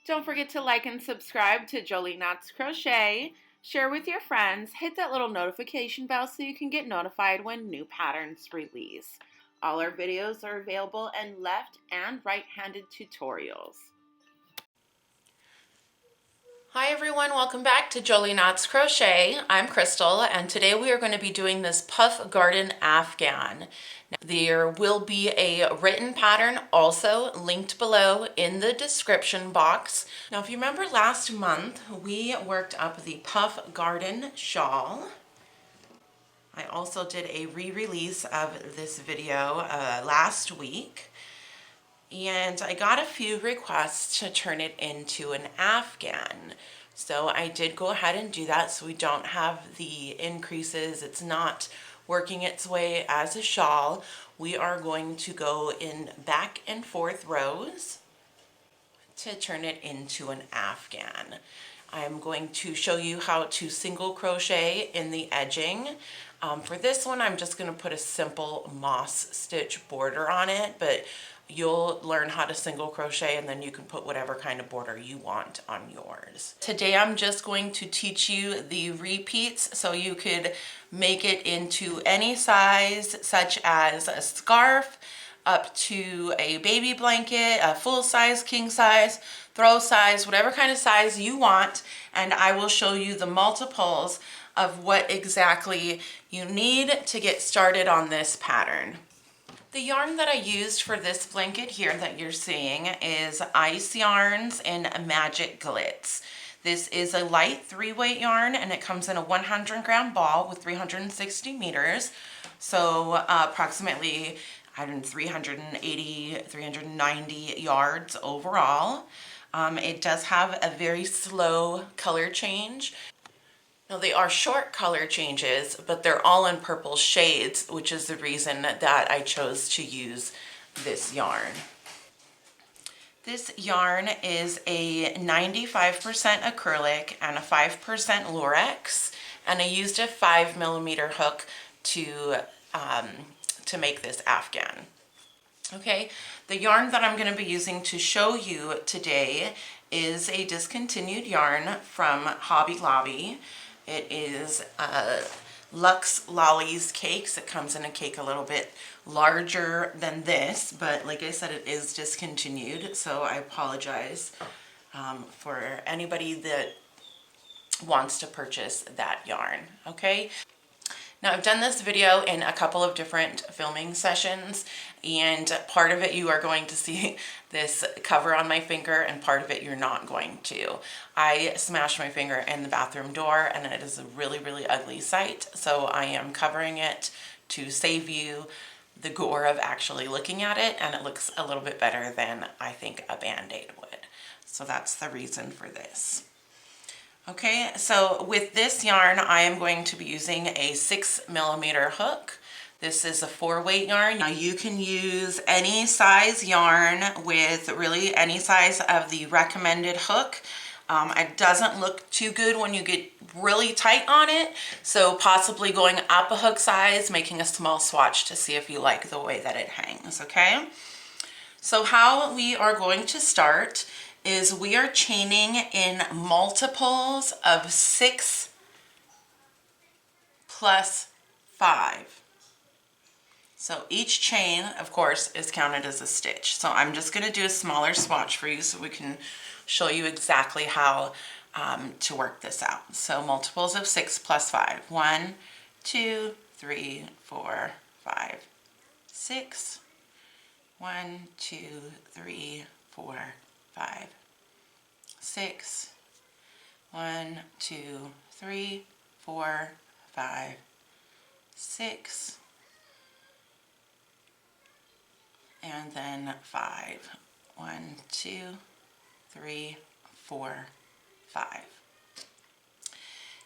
Don't forget to like and subscribe to Jolie Knots Crochet. Share with your friends. Hit that little notification bell so you can get notified when new patterns release. All our videos are available in left and right-handed tutorials. Hi everyone, welcome back to Jolie Knots Crochet. I'm Crystal and today we are going to be doing this Puff Garden Afghan. Now, there will be a written pattern also linked below in the description box. Now if you remember last month we worked up the Puff Garden shawl. I also did a re-release of this video last week. And I got a few requests to turn it into an Afghan. So I did go ahead and do that so we don't have the increases. It's not working its way as a shawl. We are going to go in back and forth rows to turn it into an Afghan. I'm going to show you how to single crochet in the edging. For this one, I'm just going to put a simple moss stitch border on it, but you'll learn how to single crochet and then you can put whatever kind of border you want on yours. Today I'm just going to teach you the repeats so you could make it into any size, such as a scarf, up to a baby blanket, a full size, king size, throw size, whatever kind of size you want, and I will show you the multiples of what exactly you need to get started on this pattern. The yarn that I used for this blanket here that you're seeing is Ice Yarns in Magic Glitz. This is a light 3-weight yarn and it comes in a 100-gram ball with 360 meters. So approximately 380, 390 yards overall. It does have a very slow color change. Now they are short color changes, but they're all in purple shades, which is the reason that I chose to use this yarn. This yarn is a 95% acrylic and a 5% Lurex, and I used a 5mm hook to make this Afghan. Okay, the yarn that I'm going to be using to show you today is a discontinued yarn from Hobby Lobby. It is Luxe Lollies cakes. It comes in a cake a little bit larger than this, but like I said, it is discontinued, so I apologize for anybody that wants to purchase that yarn, okay? Now I've done this video in a couple of different filming sessions, and part of it you are going to see this cover on my finger and part of it you're not going to. I smashed my finger in the bathroom door and it is a really, really ugly sight, so I am covering it to save you the gore of actually looking at it, and it looks a little bit better than I think a Band-Aid would. So that's the reason for this. Okay, so with this yarn, I am going to be using a 6mm hook. This is a 4-weight yarn. Now you can use any size yarn with really any size of the recommended hook. It doesn't look too good when you get really tight on it, so possibly going up a hook size, making a small swatch to see if you like the way that it hangs, okay? So how we are going to start is we are chaining in multiples of 6 plus 5. So each chain, of course, is counted as a stitch. So I'm just going to do a smaller swatch for you so we can show you exactly how to work this out. So multiples of 6 plus 5. 1, 2, 3, 4, 5, 6. 1, 2, 3, 4, 5, 6. 1, 2, 3, 4, 5, 6. And then 5. 1, 2, 3, 4, 5.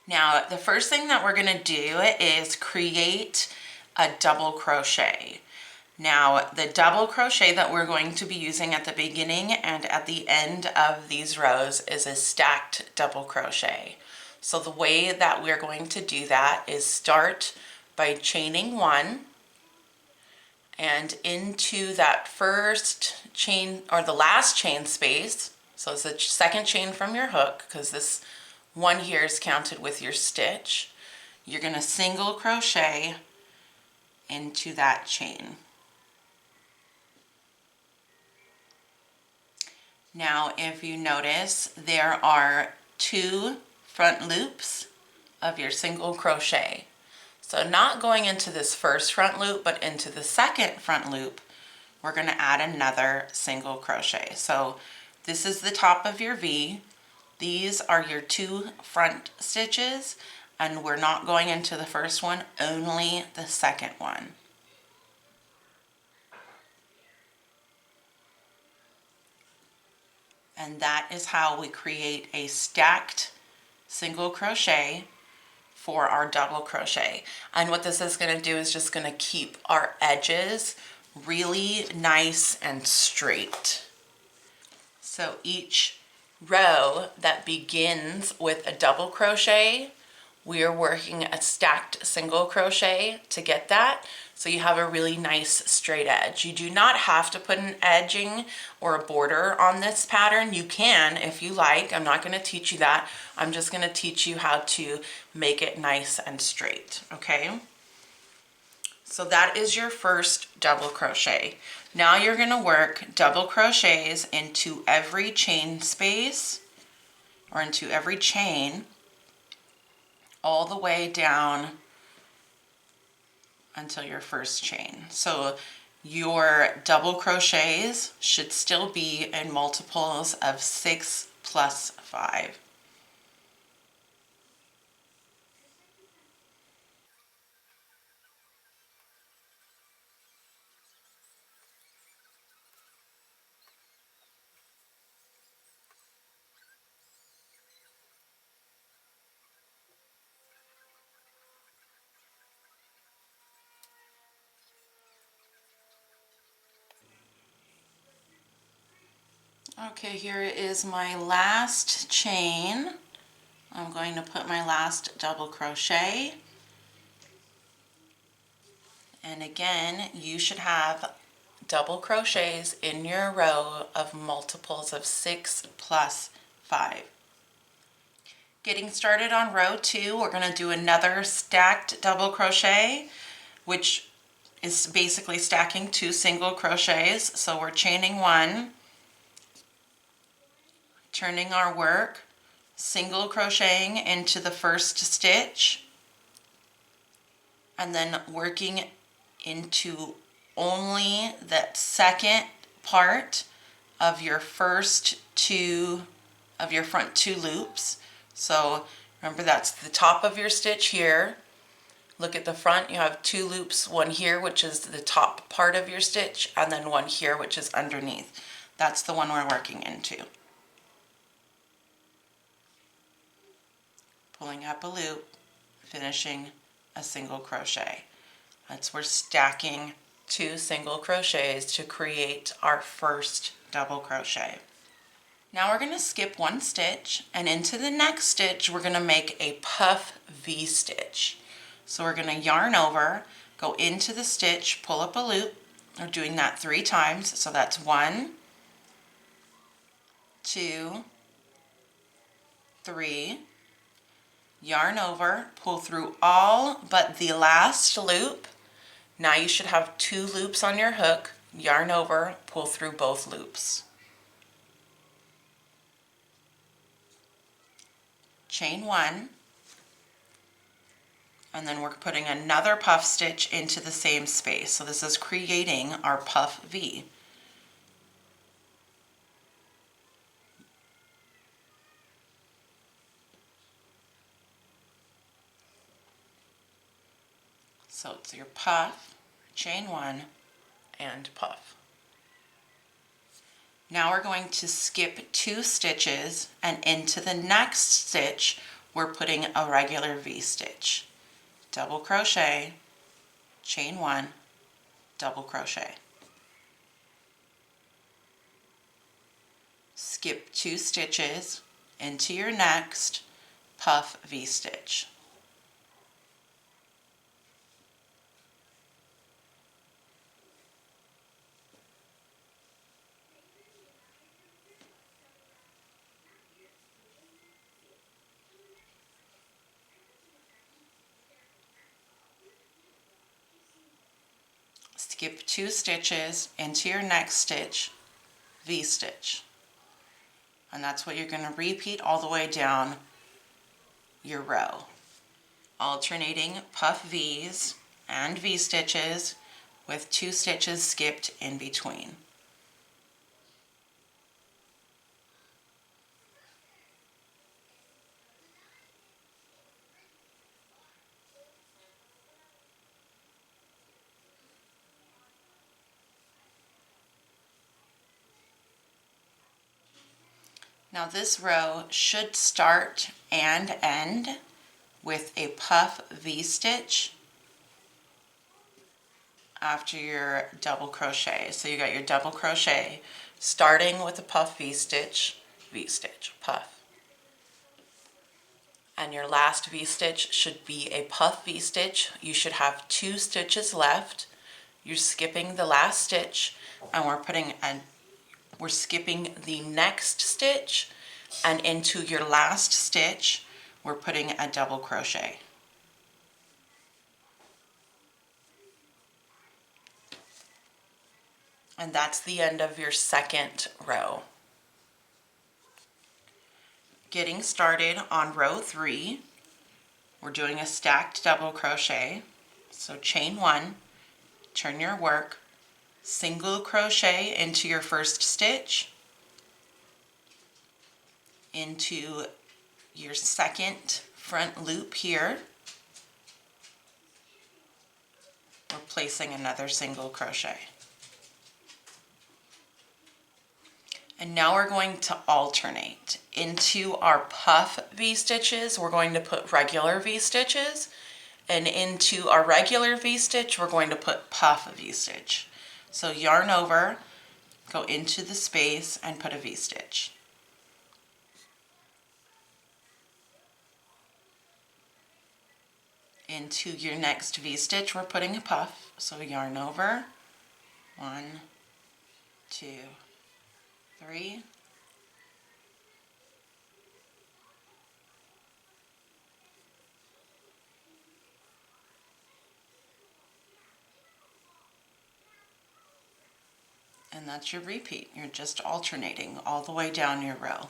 Now the first thing that we're going to do is create a double crochet. Now the double crochet that we're going to be using at the beginning and at the end of these rows is a stacked double crochet. So the way that we're going to do that is start by chaining 1 and into that first chain or the last chain space So it's the second chain from your hook, because this one here is counted with your stitch. You're going to single crochet into that chain. Now, if you notice, there are 2 front loops of your single crochet. So not going into this first front loop, but into the second front loop, we're going to add another single crochet. So this is the top of your V. These are your 2 front stitches, and we're not going into the first one, only the second one. And that is how we create a stacked single crochet for our double crochet. And what this is going to do is just going to keep our edges really nice and straight. So each row that begins with a double crochet, we are working a stacked single crochet to get that, so you have a really nice straight edge. You do not have to put an edging or a border on this pattern. You can if you like. I'm not going to teach you that. I'm just going to teach you how to make it nice and straight, okay? So that is your first double crochet. Now you're going to work double crochets into every chain space, or into every chain, all the way down until your first chain. So your double crochets should still be in multiples of 6 plus 5. Okay, here is my last chain. I'm going to put my last double crochet. And again, you should have double crochets in your row of multiples of 6 plus 5. Getting started on row 2, we're going to do another stacked double crochet, which is basically stacking 2 single crochets. So we're chaining 1, turning our work, single crocheting into the first stitch, and then working into only that second part of your first 2 of your front 2 loops. So remember, that's the top of your stitch here. Look at the front, you have 2 loops, one here which is the top part of your stitch, and then one here which is underneath. That's the one we're working into. Pulling up a loop, finishing a single crochet. We're stacking 2 single crochets to create our first double crochet. Now we're going to skip 1 stitch, and into the next stitch we're going to make a puff V stitch. So we're going to yarn over, go into the stitch, pull up a loop. We're doing that 3 times, so that's 1, 2, 3. Yarn over, pull through all but the last loop. Now you should have 2 loops on your hook. Yarn over, pull through both loops. Chain 1, and then we're putting another puff stitch into the same space. So this is creating our puff V. So it's your puff, chain 1, and puff. Now we're going to skip 2 stitches, and into the next stitch we're putting a regular V stitch. Double crochet, chain 1, double crochet. Skip 2 stitches into your next puff V stitch. skip 2 stitches into your next stitch, V-stitch. And that's what you're going to repeat all the way down your row. Alternating puff V's and V-stitches with 2 stitches skipped in between. Now this row should start and end with a puff V-stitch after your double crochet. So you got your double crochet starting with a puff V-stitch, V-stitch, puff. And your last V-stitch should be a puff V-stitch. You should have 2 stitches left. You're skipping the last stitch and we're skipping the next stitch, and into your last stitch we're putting a double crochet. And that's the end of your second row. Getting started on row 3, we're doing a stacked double crochet. So chain 1, turn your work, single crochet into your first stitch, into your second front loop here, we're placing another single crochet. And now we're going to alternate. Into our puff V-stitches, we're going to put regular V-stitches, and into our regular V-stitch, we're going to put puff V-stitch. So yarn over, go into the space and put a V-stitch. Into your next V-stitch, we're putting a puff. So yarn over, 1, 2, 3. And that's your repeat. You're just alternating all the way down your row.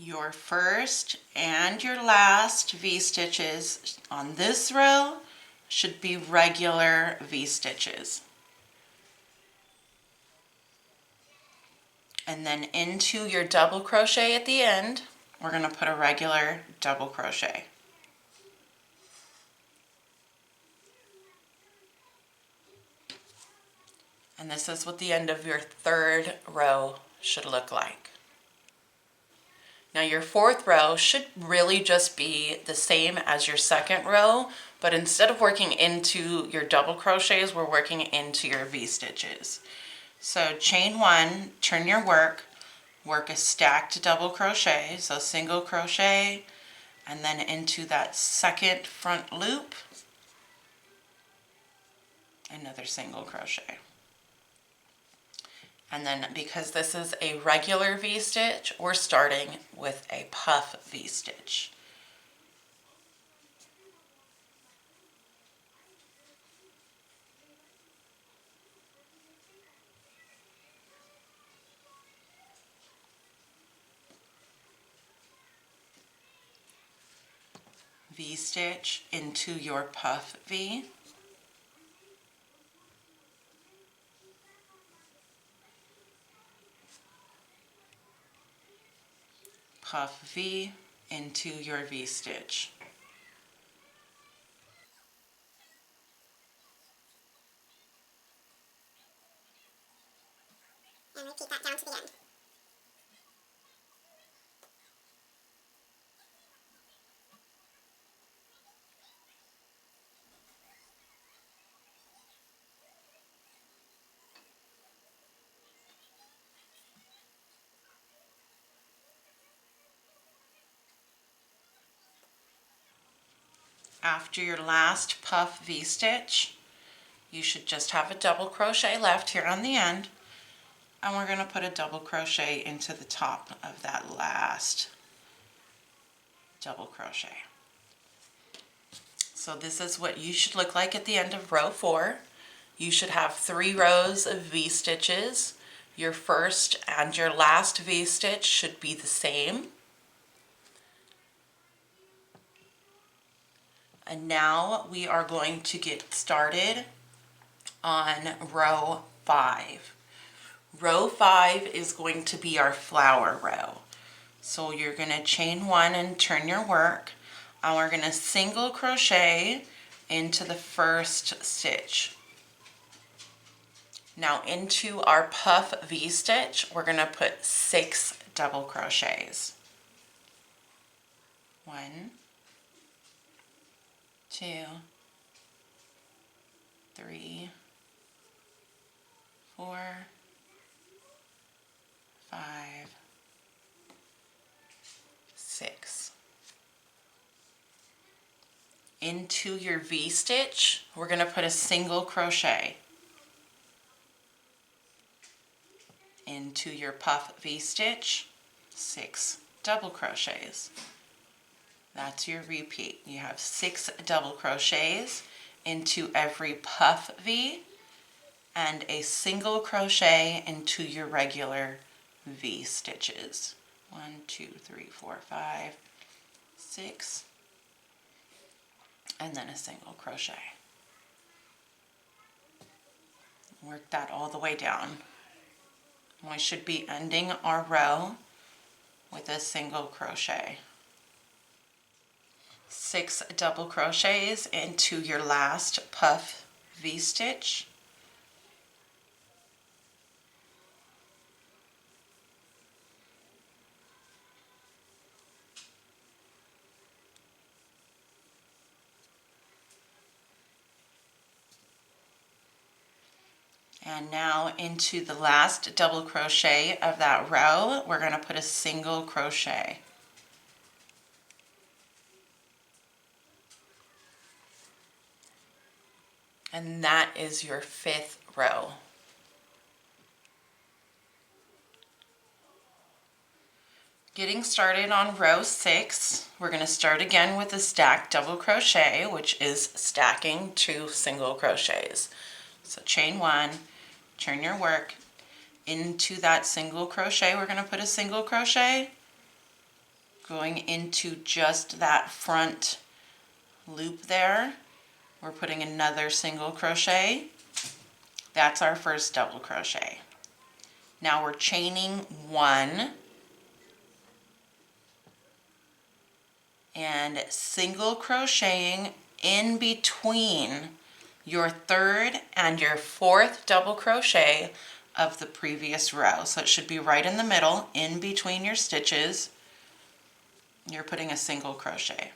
Your first and your last V-stitches on this row should be regular V-stitches. And then into your double crochet at the end, we're going to put a regular double crochet. And this is what the end of your third row should look like. Now your fourth row should really just be the same as your second row, but instead of working into your double crochets, we're working into your V-stitches. So chain 1, turn your work a stacked double crochet, so single crochet, and then into that second front loop, another single crochet. And then because this is a regular V-stitch, we're starting with a puff V-stitch. V-stitch into your puff V. Puff V into your V-stitch. And repeat that down to the end. After your last puff V-stitch, you should just have a double crochet left here on the end, and we're going to put a double crochet into the top of that last double crochet. So this is what you should look like at the end of row 4. You should have 3 rows of V-stitches. Your first and your last V-stitch should be the same. And now we are going to get started on row 5. Row 5 is going to be our flower row. So you're going to chain 1 and turn your work, and we're going to single crochet into the first stitch. Now into our puff V-stitch, we're going to put 6 double crochets. 1, 2, 3, 4, 5, 6. Into your V-stitch, we're going to put a single crochet. Into your puff V-stitch, 6 double crochets. That's your repeat. You have 6 double crochets into every puff V and a single crochet into your regular V stitches. 1, 2, 3, 4, 5, 6, and then a single crochet. Work that all the way down. We should be ending our row with a single crochet. 6 double crochets into your last puff V-stitch. And now into the last double crochet of that row, we're going to put a single crochet. And that is your 5th row. Getting started on row 6, we're going to start again with a stacked double crochet, which is stacking 2 single crochets. So chain 1, turn your work. Into that single crochet, we're going to put a single crochet. Going into just that front loop there, we're putting another single crochet. That's our first double crochet. Now we're chaining 1 and single crocheting in between your 3rd and your 4th double crochet of the previous row. So it should be right in the middle, in between your stitches. You're putting a single crochet.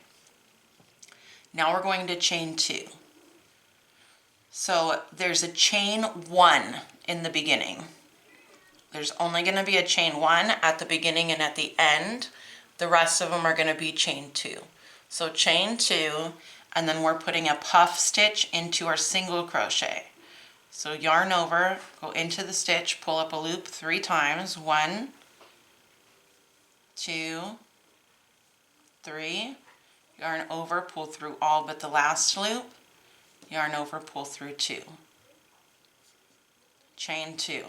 Now we're going to chain 2. So there's a chain 1 in the beginning. There's only going to be a chain 1 at the beginning and at the end. The rest of them are going to be chain 2. So chain 2, and then we're putting a puff stitch into our single crochet. So yarn over, go into the stitch, pull up a loop 3 times. 1, 2, 3. Yarn over, pull through all but the last loop. Yarn over, pull through 2. Chain 2.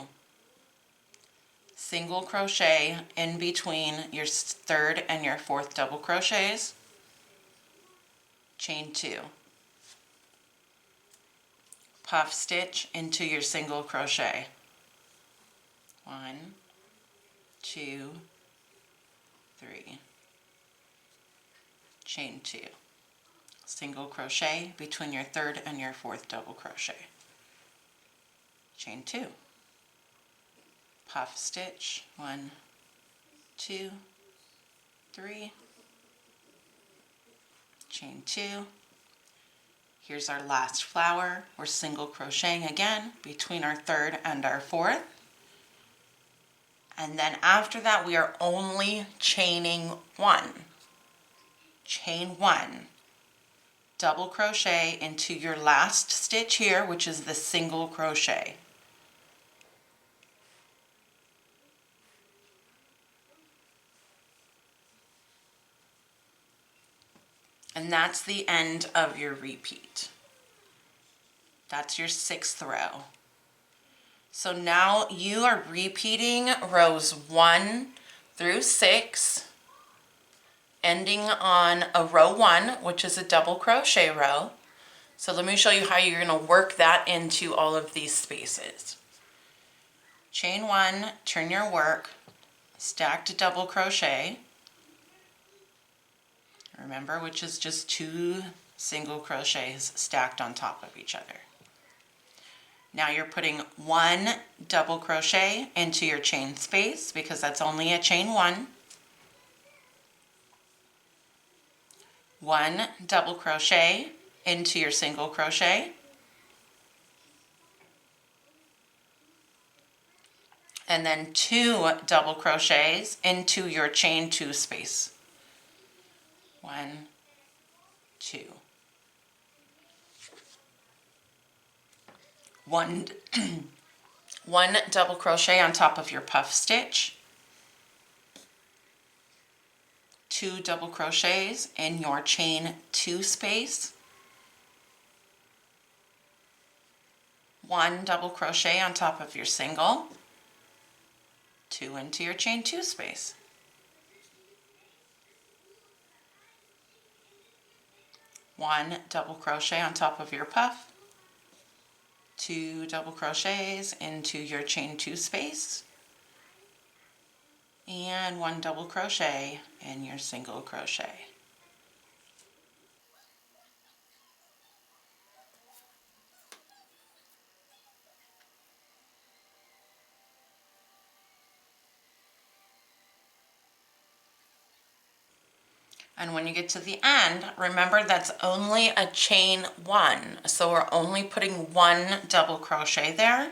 Single crochet in between your 3rd and your 4th double crochets. Chain 2. Puff stitch into your single crochet. 1, 2, 3. Chain 2. Single crochet between your 3rd and your 4th double crochet. Chain 2. Puff stitch. 1, 2, 3. Chain 2. Here's our last flower. We're single crocheting again between our 3rd and our 4th. And then after that we are only chaining 1. Chain 1. double crochet into your last stitch here, which is the single crochet. And that's the end of your repeat. That's your 6th row. So now you are repeating rows 1 through 6, ending on a row 1, which is a double crochet row. So let me show you how you're going to work that into all of these spaces. Chain 1, turn your work, stacked double crochet. Remember, which is just 2 single crochets stacked on top of each other. Now you're putting 1 double crochet into your chain space because that's only a chain 1. 1 double crochet into your single crochet. And then 2 double crochets into your chain 2 space. 1, 2. 1 double crochet on top of your puff stitch. 2 double crochets in your chain 2 space. 1 double crochet on top of your single. 2 into your chain 2 space. 1 double crochet on top of your puff. 2 double crochets into your chain 2 space. And 1 double crochet in your single crochet. And when you get to the end, remember that's only a chain 1. So we're only putting 1 double crochet there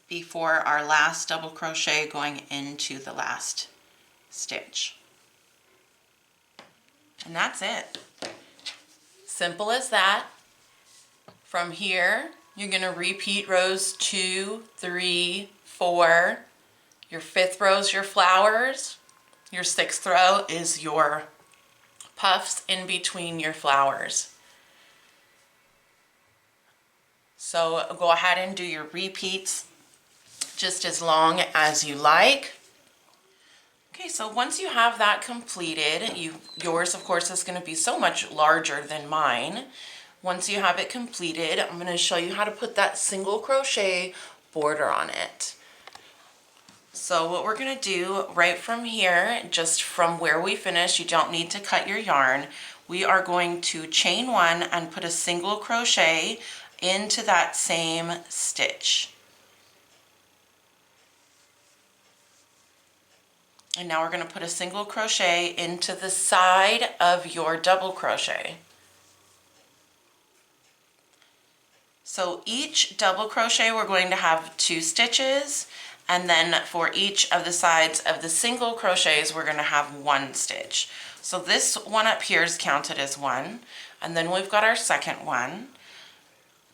before our last double crochet going into the last stitch. And that's it. Simple as that. From here, you're going to repeat rows 2, 3, 4. Your 5th row is your flowers. Your 6th row is your puffs in between your flowers. So go ahead and do your repeats just as long as you like. Okay, so once you have that completed, yours of course is going to be so much larger than mine. Once you have it completed, I'm going to show you how to put that single crochet border on it. So what we're going to do right from here, just from where we finished, you don't need to cut your yarn. We are going to chain 1 and put a single crochet into that same stitch. And now we're going to put a single crochet into the side of your double crochet. So each double crochet we're going to have 2 stitches. And then for each of the sides of the single crochets, we're going to have 1 stitch. So this one up here is counted as 1. And then we've got our second one.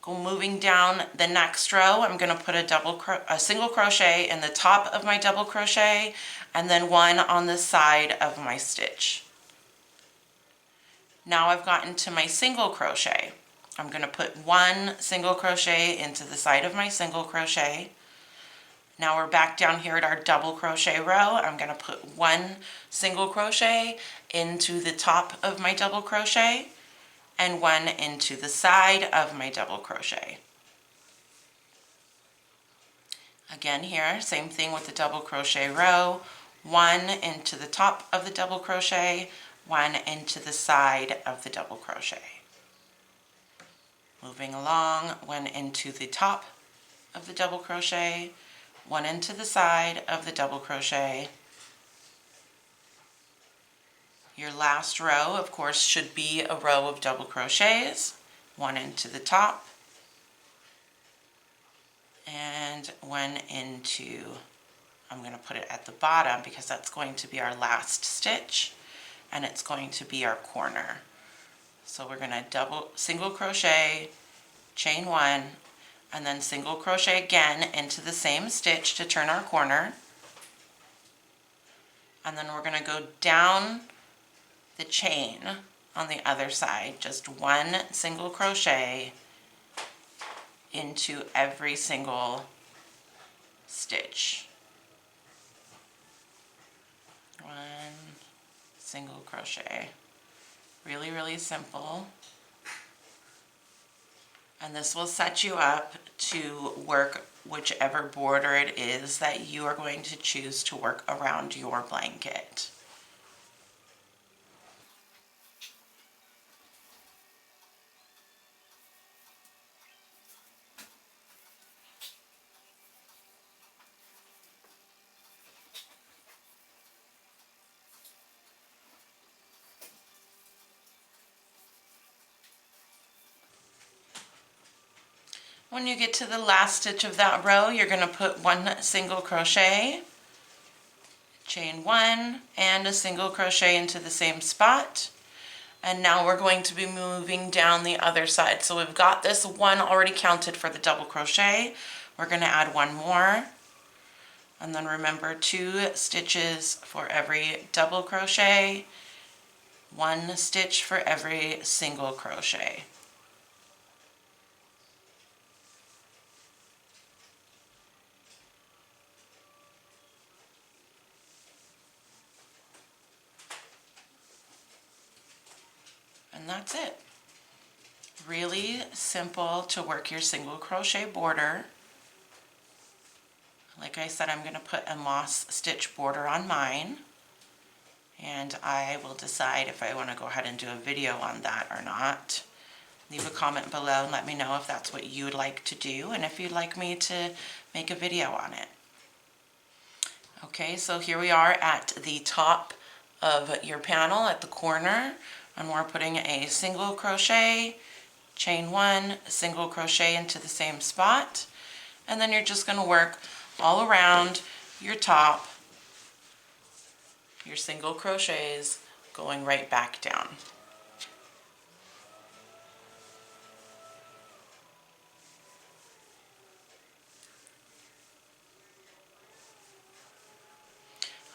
Moving down the next row, I'm going to put a single crochet in the top of my double crochet and then 1 on the side of my stitch. Now I've gotten to my single crochet. I'm going to put 1 single crochet into the side of my single crochet. Now we're back down here at our double crochet row. I'm going to put 1 single crochet into the top of my double crochet and 1 into the side of my double crochet. Again here, same thing with the double crochet row. 1 into the top of the double crochet, 1 into the side of the double crochet. Moving along, 1 into the top of the double crochet, 1 into the side of the double crochet. Your last row, of course, should be a row of double crochets. 1 into the top and 1 into, I'm going to put it at the bottom because that's going to be our last stitch and it's going to be our corner. So we're going to single crochet, chain 1, and then single crochet again into the same stitch to turn our corner. And then we're going to go down the chain on the other side, just 1 single crochet into every single stitch. 1 single crochet. Really, really simple. And this will set you up to work whichever border it is that you are going to choose to work around your blanket. When you get to the last stitch of that row, you're going to put 1 single crochet, chain 1, and a single crochet into the same spot. And now we're going to be moving down the other side. So we've got this 1 already counted for the double crochet. We're going to add 1 more. And then remember, 2 stitches for every double crochet, 1 stitch for every single crochet. And that's it. Really simple to work your single crochet border. Like I said, I'm going to put a moss stitch border on mine, and I will decide if I want to go ahead and do a video on that or not. Leave a comment below and let me know if that's what you would like to do and if you'd like me to make a video on it. Okay, so here we are at the top of your panel at the corner, and we're putting a single crochet, chain 1, single crochet into the same spot, and then you're just going to work all around your top, your single crochets going right back down.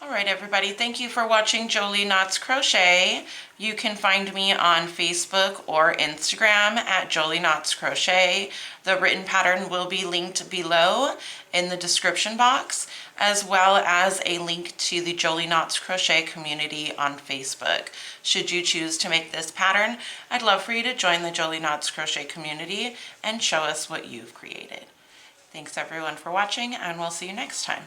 Alright everybody, thank you for watching Jolie Knots Crochet. You can find me on Facebook or Instagram at Jolie Knots Crochet. The written pattern will be linked below in the description box, as well as a link to the Jolie Knots Crochet community on Facebook. Should you choose to make this pattern, I'd love for you to join the Jolie Knots Crochet community and show us what you've created. Thanks everyone for watching, and we'll see you next time.